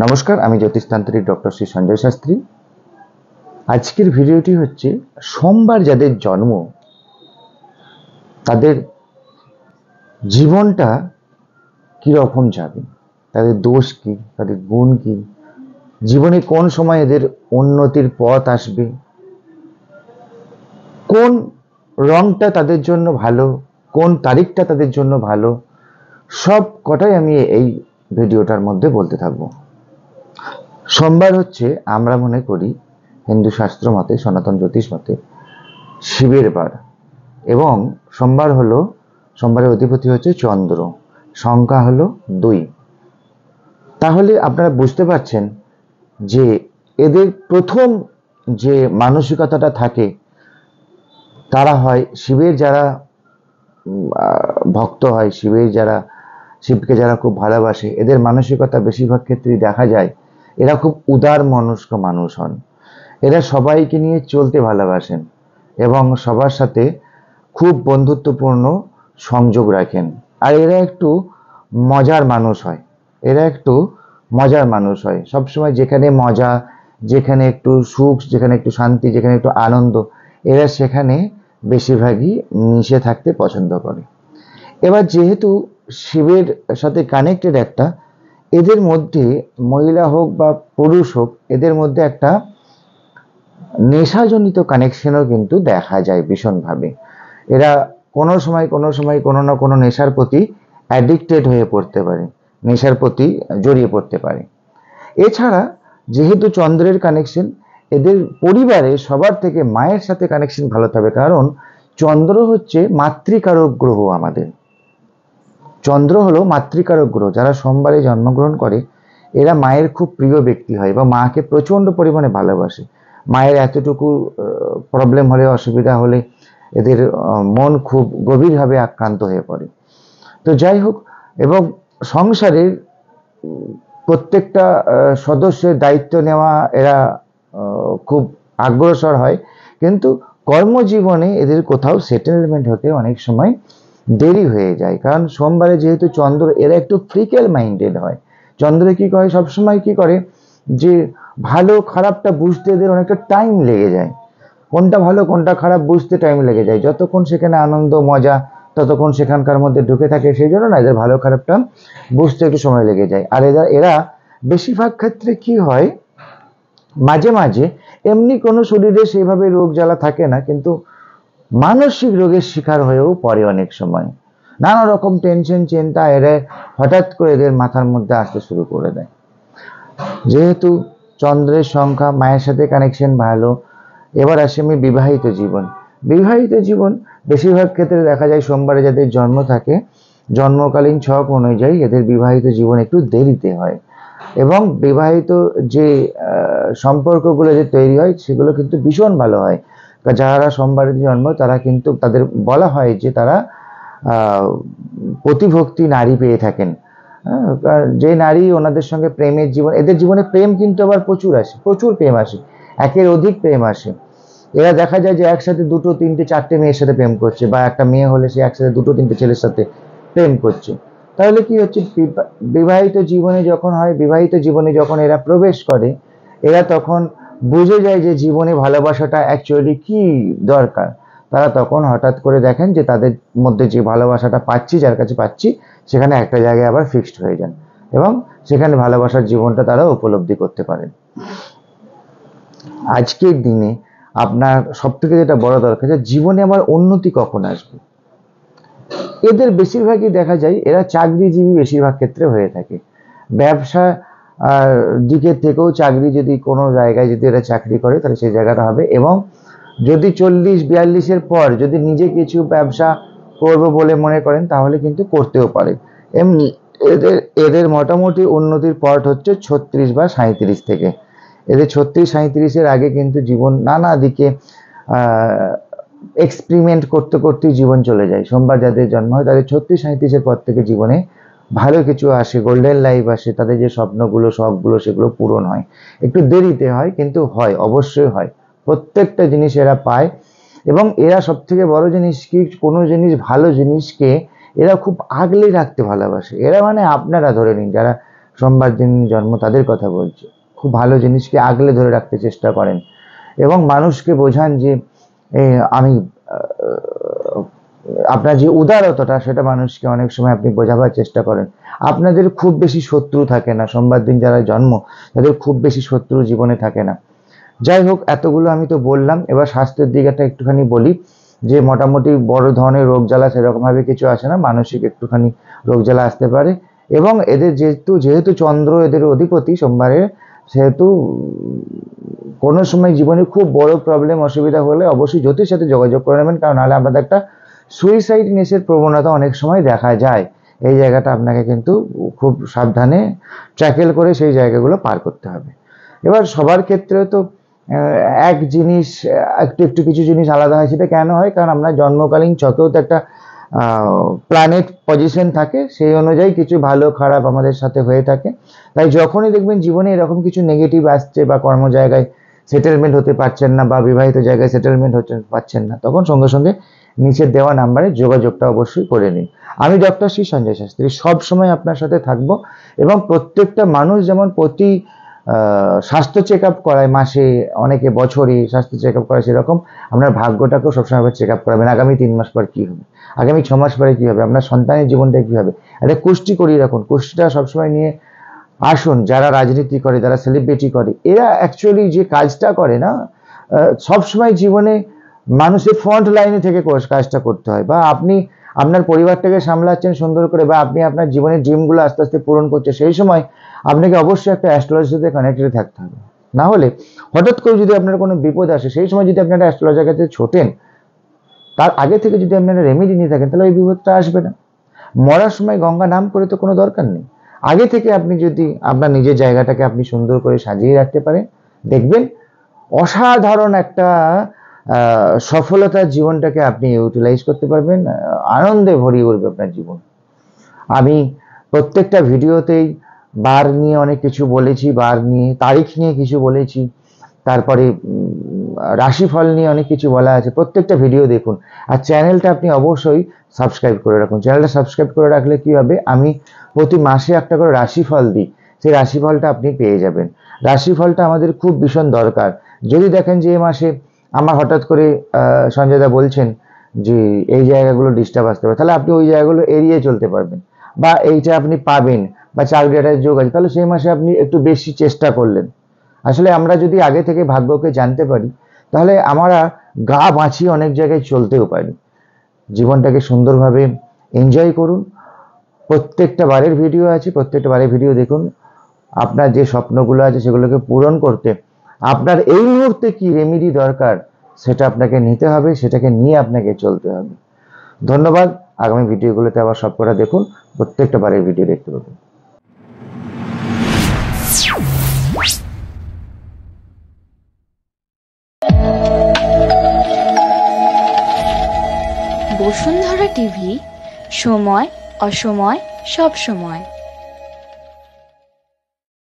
নমস্কার, আমি জ্যোতিষতান্ত্রিক ডক্টর শ্রী সঞ্জয় শাস্ত্রী। আজকের ভিডিওটি হচ্ছে সোমবার যাদের জন্ম তাদের জীবনটা কীরকম যাবে, তাদের দোষ কি, তাদের গুণ কি, জীবনে কোন সময় এদের উন্নতির পথ আসবে, কোন রংটা তাদের জন্য ভালো, কোন তারিখটা তাদের জন্য ভালো, সব কটাই আমি এই ভিডিওটার মধ্যে বলতে থাকবো। সোমবার হচ্ছে আমরা মনে করি হিন্দু শাস্ত্র মতে, সনাতন জ্যোতিষ মতে শিবের বার, এবং সোমবারের অধিপতি হচ্ছে চন্দ্র, সংখ্যা হলো 2। তাহলে আপনারা বুঝতে পারছেন যে এদের প্রথম যে মানসিকতাটা থাকে, তারা হয় শিবের যারা ভক্ত হয়, শিবকে যারা খুব ভালোবাসে, এদের মানসিকতা বেশিরভাগ ক্ষেত্রেই দেখা যায় এরা খুব উদার মনস্ক মানুষ হন। এরা সবাইকে নিয়ে চলতে ভালোবাসেন এবং সবার সাথে খুব বন্ধুত্বপূর্ণ সংযোগ রাখেন। আর এরা একটু মজার মানুষ হয় সবসময়। যেখানে মজা, যেখানে একটু সুখ, যেখানে একটু শান্তি, যেখানে একটু আনন্দ, এরা সেখানে বেশিরভাগই মিশে থাকতে পছন্দ করে। এবার যেহেতু শিবের সাথে কানেক্টেড একটা, এদের মধ্যে মহিলা হোক বা পুরুষ হোক, এদের মধ্যে একটা নেশাজনিত কানেকশনও কিন্তু দেখা যায় ভীষণভাবে। এরা কোনো না কোনো নেশার প্রতি অ্যাডিক্টেড হয়ে পড়তে পারে, নেশার প্রতি জড়িয়ে পড়তে পারে। এছাড়া যেহেতু চন্দ্রের কানেকশন, এদের পরিবারে সবার থেকে মায়ের সাথে কানেকশন ভালো থাকবে, কারণ চন্দ্র হচ্ছে মাতৃকারক গ্রহ। চন্দ্র হলো মাতৃকারক গ্রহ। যারা সোমবারে জন্মগ্রহণ করে এরা মায়ের খুব প্রিয় ব্যক্তি হয় বা মাকে প্রচণ্ড পরিমাণে ভালোবাসে। মায়ের এতটুকু প্রবলেম হলে, অসুবিধা হলে এদের মন খুব গভীরভাবে আক্রান্ত হয়ে পড়ে। তো যাই হোক, এবং সংসারের প্রত্যেকটা সদস্যের দায়িত্ব নেওয়া এরা খুব অগ্রসর হয়, কিন্তু কর্মজীবনে এদের কোথাও সেটেলমেন্ট হতে অনেক সময় দেরি হয়ে যায়। কারণ সোমবারে যেহেতু চন্দ্র, এরা একটু ফ্রিকেল মাইন্ডেড হয়। চন্দ্র কি করে, সবসময় কি করে যে ভালো খারাপটা বুঝতে এদের অনেকটা টাইম লেগে যায়। কোনটা ভালো কোনটা খারাপ বুঝতে টাইম লেগে যায়। যতক্ষণ সেখানে আনন্দ মজা, ততক্ষণ সেখানকার মধ্যে ঢুকে থাকে, সেই জন্য না এদের ভালো খারাপটা বুঝতে একটু সময় লেগে যায়। আর এরা বেশিরভাগ ক্ষেত্রে কি হয়, মাঝে মাঝে এমনি কোনো শরীরে সেভাবে রোগ জ্বালা থাকে না, কিন্তু মানসিক রোগের শিকার হয়েও পড়ে অনেক সময়। নানা রকম টেনশন চিন্তা এরা হঠাৎ করে এদের মাথার মধ্যে আসতে শুরু করে দেয়। যেহেতু চন্দ্রের সংখ্যা, মায়ের সাথে কানেকশন ভালো। এবার আসে আমি বিবাহিত জীবন বেশিরভাগ ক্ষেত্রে দেখা যায় সোমবারে যাদের জন্ম থাকে, জন্মকালীন ছক অনুযায়ী এদের বিবাহিত জীবন একটু দেরিতে হয়, এবং বিবাহিত যে সম্পর্কগুলো যে তৈরি হয় সেগুলো কিন্তু ভীষণ ভালো হয়। যারা সোমবারে জন্ম তারা কিন্তু, তাদের বলা হয় যে তারা প্রতিভক্তি নারী পেয়ে থাকেন। যে নারী ওনাদের সঙ্গে প্রেমের জীবন, এদের জীবনে প্রেম কিন্তু আবার প্রচুর প্রেম আসে, একের অধিক প্রেম আসে। এরা দেখা যায় যে একসাথে 2, 3, 4টে মেয়ের সাথে প্রেম করছে, বা একটা মেয়ে হলে সে একসাথে 2, 3টে ছেলের সাথে প্রেম করছে। তাহলে কি হচ্ছে, বিবাহিত জীবনে যখন এরা প্রবেশ করে, এরা তখন বুঝে যায় যে জীবনে ভালোবাসাটা অ্যাকচুয়ালি কি দরকার। তারা তখন হঠাৎ করে দেখেন যে তাদের মধ্যে যে ভালোবাসাটা পাচ্ছি, যার কাছে পাচ্ছি, সেখানে একটা জায়গায় আবার ফিক্সড হয়ে যান, এবং সেখানে ভালোবাসার জীবনটা তারা উপলব্ধি করতে পারেন। আজকের দিনে আপনার সব থেকে যেটা বড় দরকার, যে জীবনে আমার উন্নতি কখন আসবে। এদের বেশিরভাগই দেখা যায় এরা চাকরিজীবী বেশিরভাগ ক্ষেত্রে হয়ে থাকে। ব্যবসা দিকের থেকেও চাকরি, যদি কোনো জায়গায় যদি এরা চাকরি করে তাহলে সেই জায়গাটা হবে, এবং যদি 40-42-এর পর যদি নিজে কিছু ব্যবসা করবো বলে মনে করেন তাহলে কিন্তু করতেও পারে। এমনি এদের মোটামুটি উন্নতির পথ হচ্ছে 36 বা 37 থেকে। এদের 36-37-এর আগে কিন্তু জীবন নানা দিকে এক্সপেরিমেন্ট করতে করতেই জীবন চলে যায়। সোমবার যাদের জন্ম হয় তাদের 36-37-এর পর থেকে জীবনে ভালো কিছু আসে, গোল্ডেন লাইফ আসে, তাদের যে স্বপ্নগুলো শখগুলো সেগুলো পূরণ হয়। একটু দেরিতে হয়, কিন্তু হয়, অবশ্যই হয়। প্রত্যেকটা জিনিস এরা পায়, এবং এরা সব থেকে বড় জিনিস কি, কোনো জিনিস ভালো জিনিসকে এরা খুব আগলে রাখতে ভালোবাসে। এরা মানে আপনারা ধরে নিন যারা সোমবার দিন জন্ম তাদের কথা বলছি, খুব ভালো জিনিসকে আগলে ধরে রাখতে চেষ্টা করেন এবং মানুষকে বোঝান যে আমি আপনার যে উদারতাটা সেটা মানুষকে অনেক সময় আপনি বোঝাবার চেষ্টা করেন। আপনাদের খুব বেশি শত্রু থাকে না, সোমবার দিন যারা জন্ম তাদের খুব বেশি শত্রু জীবনে থাকে না। যাই হোক, এতগুলো আমি তো বললাম, এবার স্বাস্থ্যের দিকটা একটুখানি বলি যে মোটামুটি বড় ধরনের রোগ জ্বালা সেরকমভাবে কিছু আসে না, মানসিক একটুখানি রোগ জ্বালা আসতে পারে এবং এদের যেহেতু চন্দ্র এদের অধিপতি সোমবারের, সেহেতু কোনো সময় জীবনে খুব বড় প্রবলেম অসুবিধা হলে অবশ্যই জ্যোতিষের সাথে যোগাযোগ করে নেবেন, কারণ নাহলে আপনাদের একটা সুইসাইড নেসের প্রবণতা অনেক সময় দেখা যায়। এই জায়গাটা আপনাকে কিন্তু খুব সাবধানে ট্র্যাকেল করে সেই জায়গাগুলো পার করতে হবে। এবার সবার ক্ষেত্রে তো এক জিনিস একটু একটু কিছু জিনিস আলাদা হয়। সেটা কেন হয়? কারণ আমরা জন্মকালীন চক্রেও তো একটা প্ল্যানেট পজিশন থাকে, সেই অনুযায়ী কিছু ভালো খারাপ আমাদের সাথে হয়ে থাকে। তাই যখনই দেখবেন জীবনে এরকম কিছু নেগেটিভ আসছে বা কর্ম জায়গায় সেটেলমেন্ট হতে পারছেন না বা বিবাহিত জায়গায় সেটেলমেন্ট হতে পারছেন না, তখন সঙ্গে সঙ্গে নিচের দেওয়া নাম্বারে যোগাযোগটা অবশ্যই করে নিন। আমি ডক্টর শ্রী সঞ্জয় শাস্ত্রী সব সময় আপনার সাথে থাকবো এবং প্রত্যেকটা মানুষ যেমন প্রতি স্বাস্থ্য চেক আপ করায় মাসে, অনেকে বছরে স্বাস্থ্য চেক আপ করায়, সেরকম আপনার ভাগ্যটাকেও সবসময় চেক আপ করাবেন। আগামী 3 মাস পর কী হবে, আগামী 6 মাস পরে কী হবে, আপনার সন্তানের জীবনটা কী হবে, একটা কুষ্টি করিয়ে রাখুন। কুষ্টিটা সবসময় নিয়ে আসুন। যারা রাজনীতি করে, যারা সেলিব্রিটি করে, এরা অ্যাকচুয়ালি যে কাজটা করে না, সবসময় জীবনে মানুষের ফ্রন্ট লাইনে থেকে কাজটা করতে হয়। বা আপনি আপনার পরিবারটাকে সামলাচ্ছেন সুন্দর করে, বা আপনি আপনার জীবনের ড্রিমগুলো আস্তে আস্তে পূরণ করছেন, সেই সময় আপনাকে অবশ্যই একটা অ্যাস্ট্রোলজির সাথে কানেক্টেড থাকতে হবে। না হলে হঠাৎ করে যদি আপনার কোনো বিপদ আসে, সেই সময় যদি আপনারা অ্যাস্ট্রোলজার কাছে ছোটেন, তার আগে থেকে যদি আপনারা রেমেডি নিয়ে থাকেন, তাহলে ওই বিপদটা আসবে না। মরার সময় গঙ্গা নাম করে তো কোনো দরকার নেই। আগে থেকে আপনি যদি আপনার নিজের জায়গাটাকে আপনি সুন্দর করে সাজিয়ে রাখতে পারেন, দেখবেন অসাধারণ একটা সফলতার জীবনটাকে আপনি ইউটিলাইজ করতে পারবেন, আনন্দে ভরিয়ে উঠবে আপনার জীবন। আমি প্রত্যেকটা ভিডিওতেই বার নিয়ে অনেক কিছু বলেছি, বার নিয়ে তারিখ নিয়ে কিছু বলেছি, তারপরে রাশিফল নিয়ে অনেক কিছু বলা আছে। প্রত্যেকটা ভিডিও দেখুন, আর চ্যানেলটা আপনি অবশ্যই সাবস্ক্রাইব করে রাখুন। চ্যানেলটা সাবস্ক্রাইব করে রাখলে কি হবে, আমি প্রতি মাসে একটা করে রাশিফল দিই, সেই রাশিফলটা আপনি পেয়ে যাবেন। রাশিফলটা আমাদের খুব ভীষণ দরকার। যদি দেখেন যে এই মাসে আমার হঠাৎ করে সঞ্জয়দা বলছেন যে এই জায়গাগুলো ডিস্টার্ব আসতে পারে, তাহলে আপনি ওই জায়গাগুলো এড়িয়ে চলতে পারবেন, বা এইটা আপনি পাবেন, বা চাকরিটার যোগ আছে, তাহলে সেই মাসে আপনি একটু বেশি চেষ্টা করলেন। আসলে আমরা যদি আগে থেকে ভাগ্যকে জানতে পারি, তাহলে আমরা গা বাঁচিয়ে অনেক জায়গায় চলতেও পারি। জীবনটাকে সুন্দরভাবে এনজয় করুন। প্রত্যেকটা বারের ভিডিও আছে, প্রত্যেকটা বারের ভিডিও দেখুন। আপনার যে স্বপ্নগুলো আছে সেগুলোকে পূরণ করতে আপনার এই মুহূর্তে কি রেমেডি দরকার, সেটা আপনাকে নিতে হবে, সেটাকে নিয়ে আপনাকে চলতে হবে। ধন্যবাদ। আগামী ভিডিওগুলোতে আবার সবকটা দেখুন, প্রত্যেকটা বারের ভিডিও দেখতে পাবেন। বসুন্ধরা টিভি, সময় অসময় সব সময়।